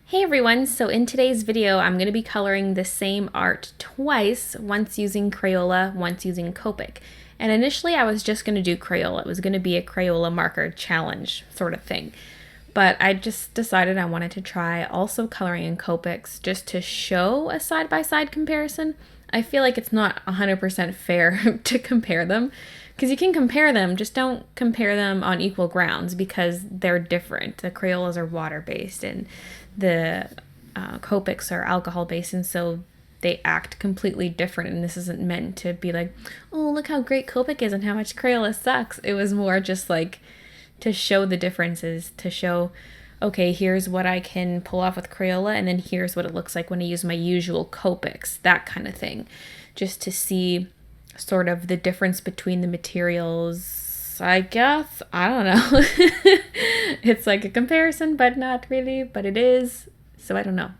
Hey everyone, so in today's video I'm going to be coloring the same art twice, once using Crayola, once using Copic. And initially I was just going to do Crayola. It was going to be a Crayola marker challenge sort of thing. But I just decided I wanted to try also coloring in Copics just to show a side-by-side comparison. I feel like it's not 100% fair to compare them, because you can compare them, just don't compare them on equal grounds because they're different. The Crayolas are water-based and the Copics are alcohol-based, and so they act completely different. And this isn't meant to be like, oh, look how great Copic is and how much Crayola sucks. It was more just like to show the differences, to show, okay, here's what I can pull off with Crayola, and then here's what it looks like when I use my usual Copics, that kind of thing. Just to see sort of the difference between the materials, I guess. I don't know. It's like a comparison, but not really, but it is. So I don't know.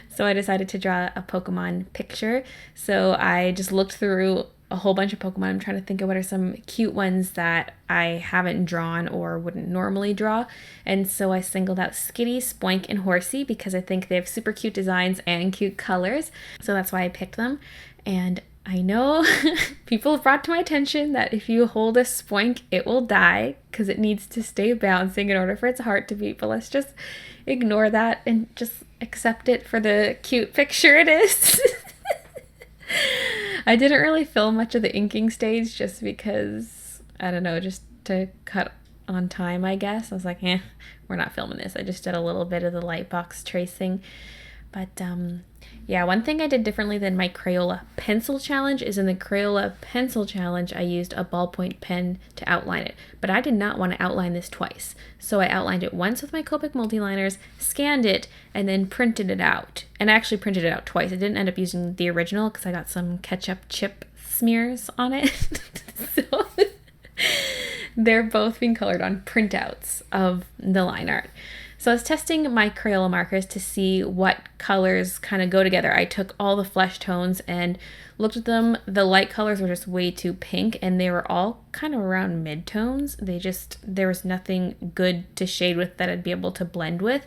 So I decided to draw a Pokemon picture. So I just looked through a whole bunch of Pokemon. I'm trying to think of what are some cute ones that I haven't drawn or wouldn't normally draw. And so I singled out Skitty, Spoink, and Horsey because I think they have super cute designs and cute colors. So that's why I picked them. And I know people have brought to my attention that if you hold a Spoink, it will die because it needs to stay bouncing in order for its heart to beat. But let's just ignore that and just accept it for the cute picture it is. I didn't really film much of the inking stage just because, I don't know, just to cut on time, I guess. I was like, we're not filming this. I just did a little bit of the light box tracing. But yeah, one thing I did differently than my Crayola pencil challenge is in the Crayola pencil challenge, I used a ballpoint pen to outline it. But I did not want to outline this twice. So I outlined it once with my Copic multiliners, scanned it, and then printed it out. And I actually printed it out twice. I didn't end up using the original because I got some ketchup chip smears on it. So they're both being colored on printouts of the line art. So I was testing my Crayola markers to see what colors kind of go together. I took all the flesh tones and looked at them. The light colors were just way too pink, and they were all kind of around mid-tones. There was nothing good to shade with that I'd be able to blend with.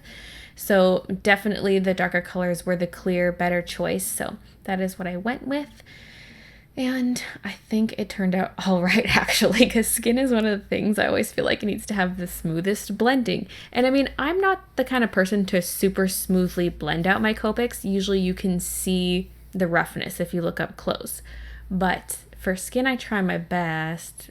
So definitely the darker colors were the clear, better choice. So that is what I went with. And I think it turned out all right, actually, because skin is one of the things I always feel like it needs to have the smoothest blending. And I mean, I'm not the kind of person to super smoothly blend out my Copics. Usually you can see the roughness if you look up close. But for skin, I try my best.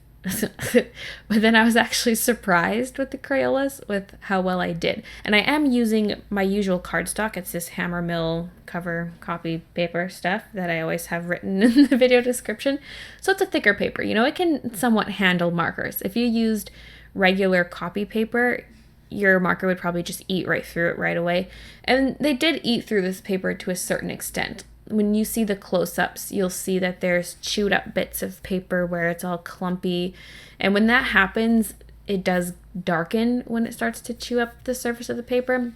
But then I was actually surprised with the Crayolas with how well I did. And I am using my usual cardstock. It's this Hammermill cover copy paper stuff that I always have written in the video description. So it's a thicker paper. You know, it can somewhat handle markers. If you used regular copy paper, your marker would probably just eat right through it right away. And they did eat through this paper to a certain extent. When you see the close-ups, you'll see that there's chewed up bits of paper where it's all clumpy. And when that happens, it does darken when it starts to chew up the surface of the paper.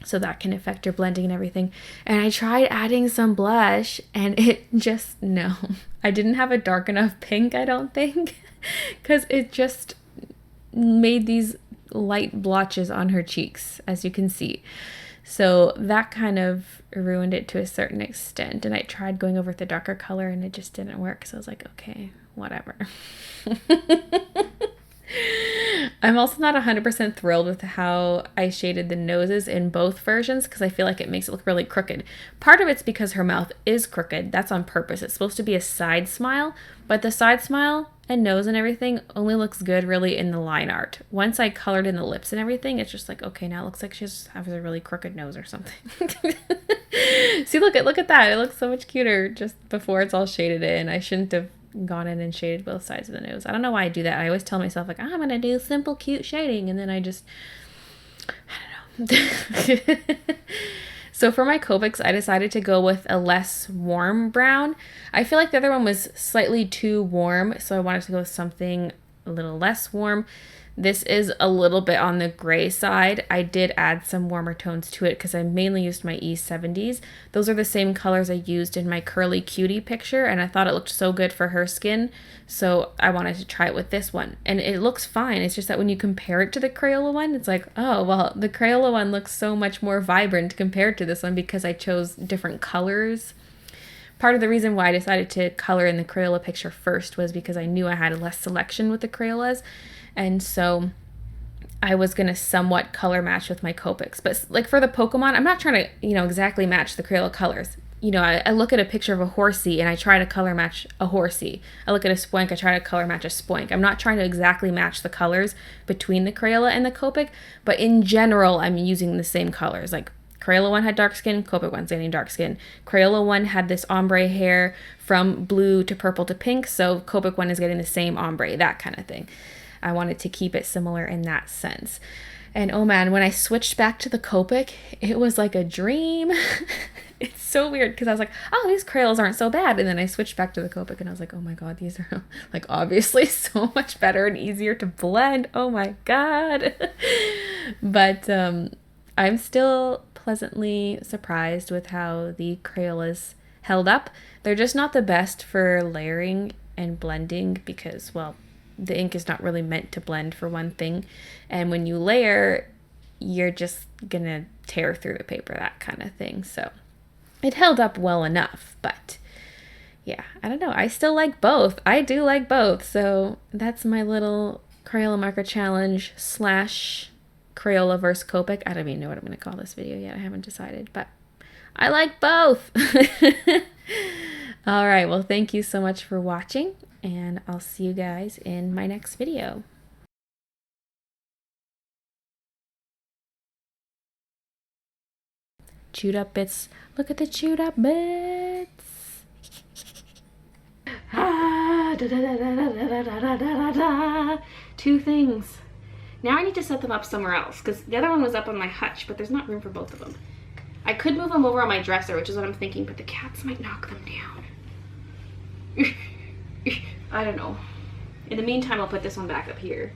So that can affect your blending and everything. And I tried adding some blush and it just, no. I didn't have a dark enough pink, I don't think. Because it just made these light blotches on her cheeks, as you can see. So that kind of ruined it to a certain extent. And I tried going over with the darker color and it just didn't work. So I was like, okay, whatever. I'm also not 100% thrilled with how I shaded the noses in both versions because I feel like it makes it look really crooked. Part of it's because her mouth is crooked. That's on purpose. It's supposed to be a side smile, but the side smile and nose and everything only looks good really in the line art. Once I colored in the lips and everything, it's just like, okay, now it looks like she just has a really crooked nose or something. See, look at that. It looks so much cuter just before it's all shaded in. I shouldn't have gone in and shaded both sides of the nose. I don't know why I do that. I always tell myself like, I'm gonna do simple cute shading, and then I don't know. So for my Copics, I decided to go with a less warm brown. I feel like the other one was slightly too warm, so I wanted to go with something a little less warm. This is a little bit on the gray side. I did add some warmer tones to it because I mainly used my E70s. Those are the same colors I used in my Curly Cutie picture, and I thought it looked so good for her skin, so I wanted to try it with this one. And it looks fine. It's just that when you compare it to the Crayola one, it's like, oh, well, the Crayola one looks so much more vibrant compared to this one because I chose different colors. Part of the reason why I decided to color in the Crayola picture first was because I knew I had less selection with the Crayolas, and so I was going to somewhat color match with my Copics. But like for the Pokemon, I'm not trying to, exactly match the Crayola colors. I look at a picture of a horsey and I try to color match a horsey. I look at a Spoink, I try to color match a Spoink. I'm not trying to exactly match the colors between the Crayola and the Copic, but in general, I'm using the same colors. Like Crayola one had dark skin, Copic one's getting dark skin. Crayola one had this ombre hair from blue to purple to pink, so Copic one is getting the same ombre, that kind of thing. I wanted to keep it similar in that sense. And oh man, when I switched back to the Copic, it was like a dream. It's so weird because I was like, oh, these Crayolas aren't so bad. And then I switched back to the Copic and I was like, oh my God, these are like obviously so much better and easier to blend. Oh my God. But I'm still pleasantly surprised with how the Crayolas held up. They're just not the best for layering and blending because, well, the ink is not really meant to blend for one thing. And when you layer, you're just gonna tear through the paper, that kind of thing. So it held up well enough, but yeah, I don't know. I still like both. I do like both. So that's my little Crayola marker challenge / Crayola versus Copic. I don't even know what I'm going to call this video yet. I haven't decided, but I like both. All right. Well, thank you so much for watching, and I'll see you guys in my next video. Chewed up bits. Look at the chewed up bits. Two things. Now I need to set them up somewhere else because the other one was up on my hutch, but there's not room for both of them. I could move them over on my dresser, which is what I'm thinking, but the cats might knock them down. I don't know. In the meantime, I'll put this one back up here.